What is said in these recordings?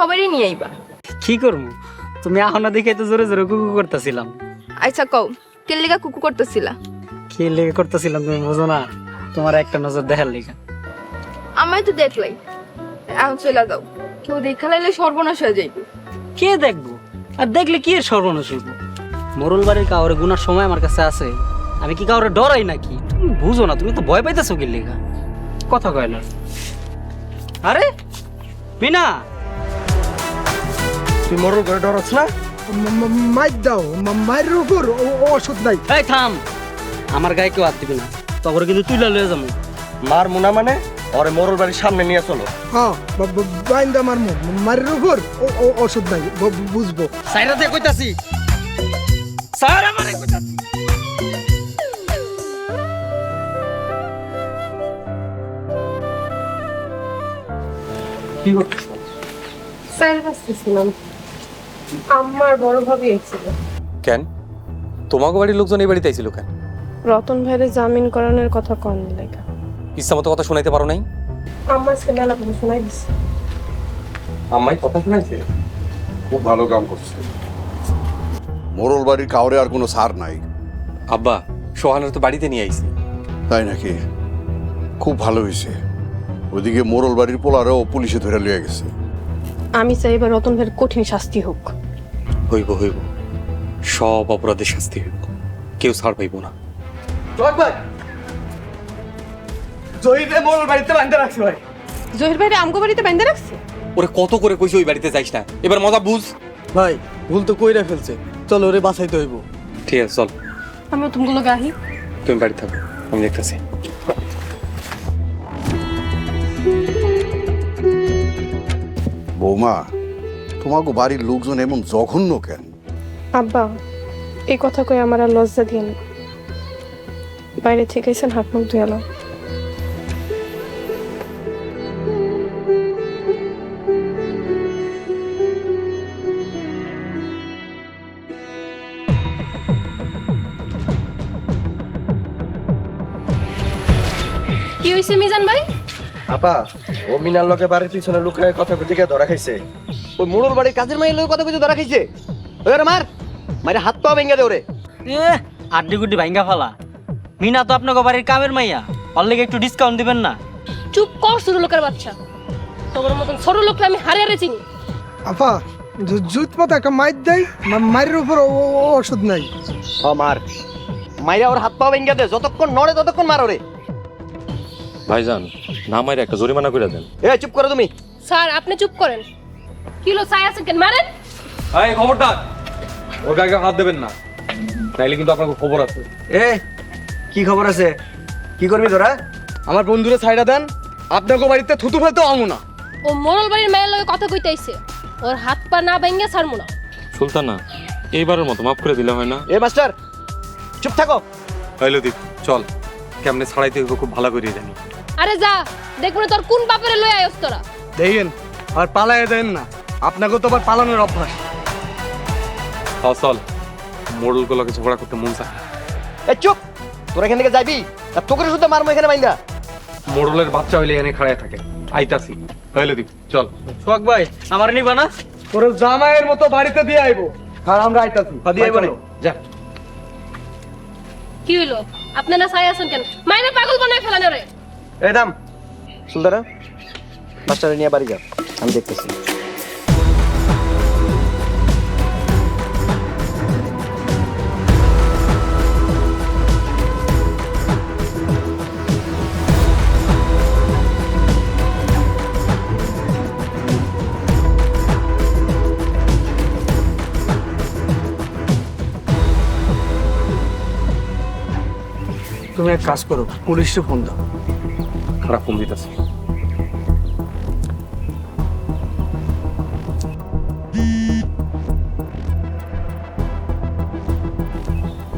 সবারই নিয়ে আইবা। কি করবো, তুমি এখন দেখে তো জোরে জোরে কুকু করতেছিলাম। আচ্ছা কও, কে লিগা কুকু করতেছিলা? কি লেগে করতেছিলাম তুমি বোঝো না? তোমার একটা নজর দেখার লেগে। আমায় তো দেখলাই, এখন চলে যাও। কেউ দেখা লাইলে সর্বনাশ হয়ে যাইবে। কে দেখবো? আর দেখলে কি এর সর্বনাশ হইব? মোরল বাড়ির কাউরে গুনার সময় আমার কাছে আছে। আমি কি কাউরে ডরাই নাকি? তুমি বুঝো না, তুমি তো ভয় পাইতেছো কি লেগা? কথা কয় না। আরে মিনা, তুই মরল করে ডরাস না? মাইর দাও, মায়ের উপর ওষুধ নাই। এই থাম, আমার গায়ে কেউ হাত দিবি না, তখন কিন্তু তুইলা লয়ে যাবো। মার মুনা মানে ওরে মরল বাড়ির সামনে নিয়ে চলো। হ্যাঁ, বাইন্দা মারমু, মায়ের উপর ওষুধ নাই, বুঝবো। সাইরা দিয়ে কইতাছি, স্যার আমারে কইতাছি। কি করছিস? স্যার আসতেছিলাম, আমার বড় ভাবি এসেছিল। কেন তোমাকে বাড়ির লোকজন এই বাড়িতে আইছিল কেন? রতন ভাইরে জামিন করানোর কথা কন লেখা। ইচ্ছা মতো কথা শোনাইতে পারো নাই? আমার ছেলেলা কথা শোনাই দিছে। আম্মাই কথা শোনাইছে? খুব ভালো কাম করছে। মোরল বাড়ির কাউরে আর কোনো সার নাই। আব্বা, সোহানের তো বাড়িতে নিয়ে আইছি। তাই নাকি? খুব ভালো হয়েছে। ওইদিকে মোরল বাড়ির পোলারেও পুলিশে ধরে লিয়ে গেছে। আমি চাই এবার রতন ভাইয়ের কঠিন শাস্তি হোক। হইব হইব, সব অপরাধের শাস্তি হইব, কেউ ছাড় পাইব না। ভাই জহিরে মরল বাড়িতে বাঁধতে রাখছে ভাই। জহির ভাইরে আমগো বাড়িতে বাইন্ধে রাখছে। ওরে কত করে কইছি ওই বাড়িতে যাইস না, এবার মজা বুঝ। ভাই ভুল তো কইরা ফেলছে, চল ওরে বাঁচাইতে হইব। ঠিক আছে চল, আমিও তুমগুলো গাহি। তুমি বাড়ি থাকো, আমি দেখতেছি। বৌমা, তোমাকে বাড়ির লোকজন এমন জঘন্য কেন? আব্বা, এই কথা কই আমার আর লজ্জা দিয়ে না। বাইরে থেকে এসেন, হাত মুখ ধুয়ে এলাম। কি হইছে মিজান ভাই? আপা, ও মিনার লগে বাড়ির পিছনে লুকায় কথা কইতে ধরা খাইছে। ওই মোড়ল বাড়ির কাজের মাইয়ের লগে কথা কইতে ধরা খাইছে। ওরে মার, মারে হাত পা ভেঙে দে ওরে। আড্ডি গুড্ডি ভাঙ্গা ফালা। মিনা তো আপনাকে বাড়ির কামের মাইয়া, ওর লেগে একটু ডিসকাউন্ট দিবেন না? চুপ কর ছোট লোকের বাচ্চা, তোমার মতন ছোট লোককে আমি হারে হারে চিনি। আফা, জুত মতো একটা মাইর দেয়, মায়ের উপর ওষুধ নাই। ও মার, মাইরা ওর হাত পা ভেঙে দে, যতক্ষণ নড়ে ততক্ষণ মার ওরে। ভাইজান, না মাইরে একটা জরিমানা করে দেন। এ চুপ করো তুমি। স্যার আপনি চুপ করেন। কিলো চাই আছেন কেন, মারেন। এই খবরদার, ওর গায়ে হাত দেবেন না, তাইলে কিন্তু আপনার খবর আছে। এ কি খবর আছে? কি করবি তোরা? আমার বন্ধুরে ছাইড়া দেন, আপনাকে বাড়িতে থুতু ফেলতে আমু না। ও মোড়ল বাড়ির মায়ের লগে কথা কইতে আইছে, ওর হাত পা না ভেঙে ছাড়মু না। সুলতানা, এইবারের মতো মাফ করে দিলে হয় না? এ মাস্টার চুপ থাকো। হইলো দীপ, চল, কেমনে ছাড়াইতে হইব খুব ভালো করে জানি। আরে যা, দেখবো না তোর কোন বাপেরে লই আইস তোরা। দেখেন আর পালায় দেন না, আপনাকে তো আবার পালানোর অভ্যাস। হ্যাঁ চল, মোড়ল গুলোকে ঝগড়া করতে মন চায়। এ চুপ, তোরা এখান থেকে যাবি আর তোকে শুধু মারমো এখানে বাইন্দা। মোড়লের বাচ্চা হইলে এনে খাড়ায় থাকে, আইতাছি। হইলো দীপ, চল। সোহাগ ভাই, আমার নিবা না? তোর জামাইয়ের মতো বাড়িতে দিয়ে আইবো, আর আমরা আইতাছি। দিয়ে আইবো না, যা। কি হইলো, আপনারা চাই আছেন কেন? মাইরে পাগল বানায় ফেলানো রে। এই দাম সুলতানা, মাস্টারে নিয়ে বাড়ি যা, আমি দেখতেছি। তুমি এক কাজ করো, পুলিশে ফোন দাও। খারাপ ফোন দিতেছে।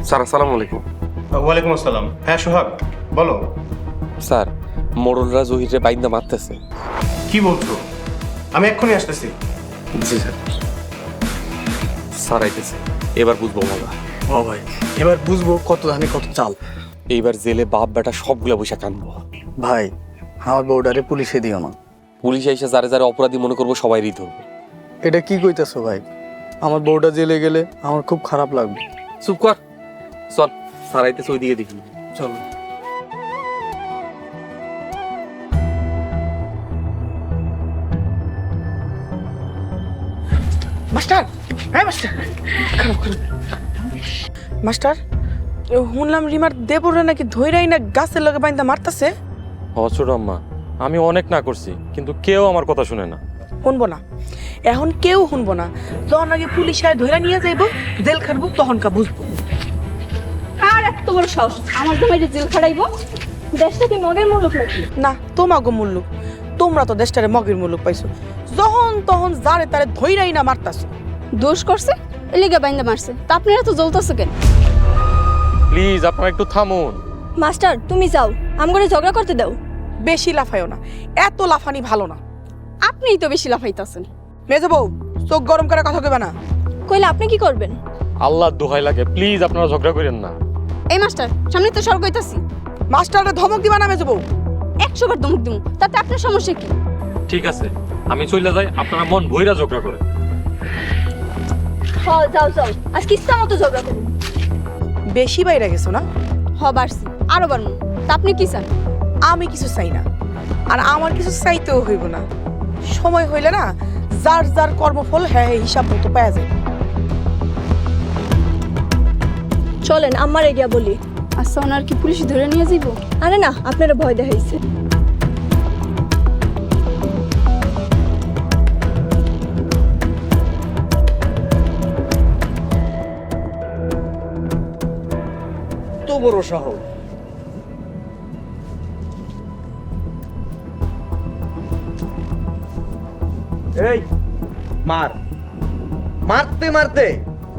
স্যার আসসালামু আলাইকুম। ওয়ালাইকুম আসসালাম। হ্যাঁ সোহাগ, বলো। স্যার, মোড়লরা জহিরে বাইন্দা মারতেছে। কি বলছো? আমি এক্ষুনি আসতেছি। জি স্যার। স্যার আইতেছে, এবার বুঝবো মজা। ও ভাই, এবার বুঝবো কত ধানে কত চাল। এইবার জেলে বাপ বেটা সবগুলা বৈশা কানবো। ভাই, আমার বউডারে পুলিশে দিও না। পুলিশ এসে যারে যারে অপরাধী মনে করবো সবাই ধরবো। এটা কি কইতেছো ভাই? আমার বউটা জেলে গেলে আমার খুব খারাপ লাগবে। চুপ কর, চল স্যার আইতেছে ওইদিকে দেখি। চলো। মাস্টার, হ্যাঁ মাস্টার, মাস্টার শুনলাম রিমার দেবরে নাকি ধইরাই না গাছের লগে বাইন্দা মারতাছে। ছোট আম্মা, আমি অনেক না করছি কিন্তু কেউ আমার কথা শুনে না। শুনবো না, এখন কেউ শুনবো না। যখন আগে পুলিশ আয় ধইরা নিয়ে যাইবো, জেল খাটবো, তখন কা বুঝবো। আর এত বড় সাহস আমার জামাইরে জেল খাটাইবো? দেশটা কি মগের মুলুক নাকি? না, তোমাগো মুল্লুক, তোমরা তো দেশটারে মগের মুল্লুক পাইছো। যখন তখন যারে তারে ধইরাই না মারতাছো। দোষ করছে এলিগা বাইন্দা মারছে, তা আপনারা তো জ্বলতেছে কেন? প্লিজ আপনারা একটু থামুন। মাস্টার তুমি যাও, আমগরে ঝগড়া করতে দাও। বেশি লাফায়ও না, এত লাফানি ভালো না। আপনিই তো বেশি লাফাইতাছেন। মেজো বউ, চোখ গরম করে কথা কইবা না। কইলে আপনি কি করবেন? আল্লাহর দোহাই লাগে, প্লিজ আপনারা ঝগড়া করেন না। এই মাস্টার, সামনে তো সর কইতাছি। মাস্টাররে ধমক দিবা না মেজো বউ? 100 বার ধমক দিমু, তাতে আপনার সমস্যা কি? ঠিক আছে, আমি চলে যাই, আপনারা মন ভইরা ঝগড়া করেন। হ যাও যাও, আজ কিস্তা মতো ঝগড়া করুন। বেশি বাইরে গেছো না? হ বাড়ছি, আরো বাড়মু। তা আপনি কি চান? আমি কিছু চাই না, আর আমার কিছু চাইতেও হইব না। সময় হইলে না যার যার কর্মফল হ্যাঁ হিসাব মতো পাওয়া যায়। চলেন আমার এগিয়া বলি। আচ্ছা ওনার কি পুলিশ ধরে নিয়ে যাইব? আরে না, আপনারা ভয় দেখাইছে। তো বড় সাহস! এই মার, মারতে মারতে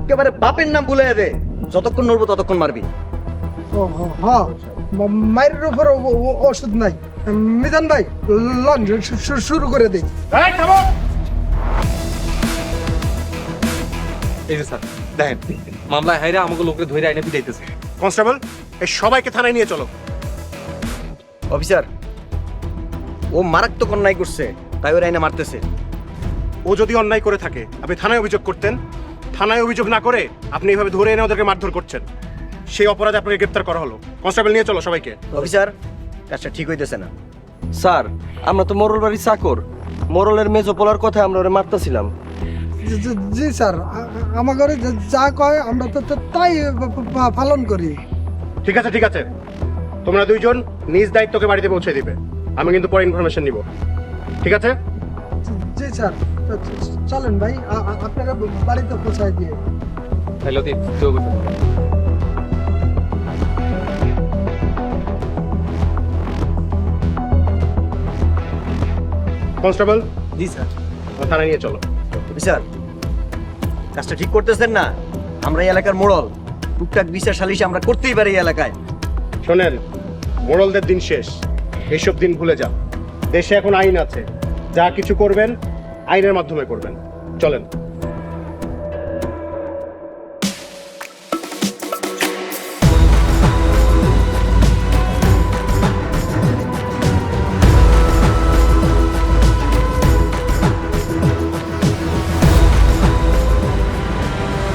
একেবারে বাপের নাম ভুলে দে। যতক্ষণ নড়বো ততক্ষণ মারবি। হ্যাঁ, মায়ের উপর ওষুধ নাই। মিজান ভাই, লন শুরু করে দেই। এই যে স্যার দেখেন, মামলায় হাইরা আমাকে লোকরে ধরে আইনে পিটাইতেছে। কনস্টেবল, এই সবাইকে থানায় নিয়ে চলো। অফিসার, ও মারাত্মক অন্যায় করছে, তাই ওর আইনে মারতেছে। ও যদি অন্যায় করে থাকে আপনি থানায় অভিযোগ করতেন। থানায় অভিযোগ না করে আপনি এইভাবে ধরে এনে ওদেরকে মারধর করছেন, সেই অপরাধে আপনাকে গ্রেপ্তার করা হলো। কনস্টেবল নিয়ে চলো সবাইকে। অফিসার, কাজটা ঠিক হইতেছে না। স্যার, আমরা তো মোরল বাড়ির চাকর, মোরলের মেজো পোলার কথা আমরা ওরে মারতেছিলাম। জি স্যার, আমার ঘরে যা কয় আমরা তো তাই পালন করি। ঠিক আছে ঠিক আছে, তোমরা দুইজন নিজ দায়িত্বকে বাড়িতে পৌঁছে দিবে। আমি কিন্তু পরে ইনফরমেশন নিব, ঠিক আছে? জি স্যার, চলেন ভাই, আপনারা বাড়িতে পৌঁছায় দিয়ে। হ্যালো দীপ, তো কনস্টেবল, জি স্যার। থানায় নিয়ে চলো। অফিসার, কাজটা ঠিক করতেছেন না। আমরা এই এলাকার মোড়ল, টুকটাক বিচার সালিশ আমরা করতেই পারি এই এলাকায়। শোনেন, মোড়লদের দিন শেষ, এইসব দিন ভুলে যান। দেশে এখন আইন আছে, যা কিছু করবেন আইনের মাধ্যমে করবেন। চলেন।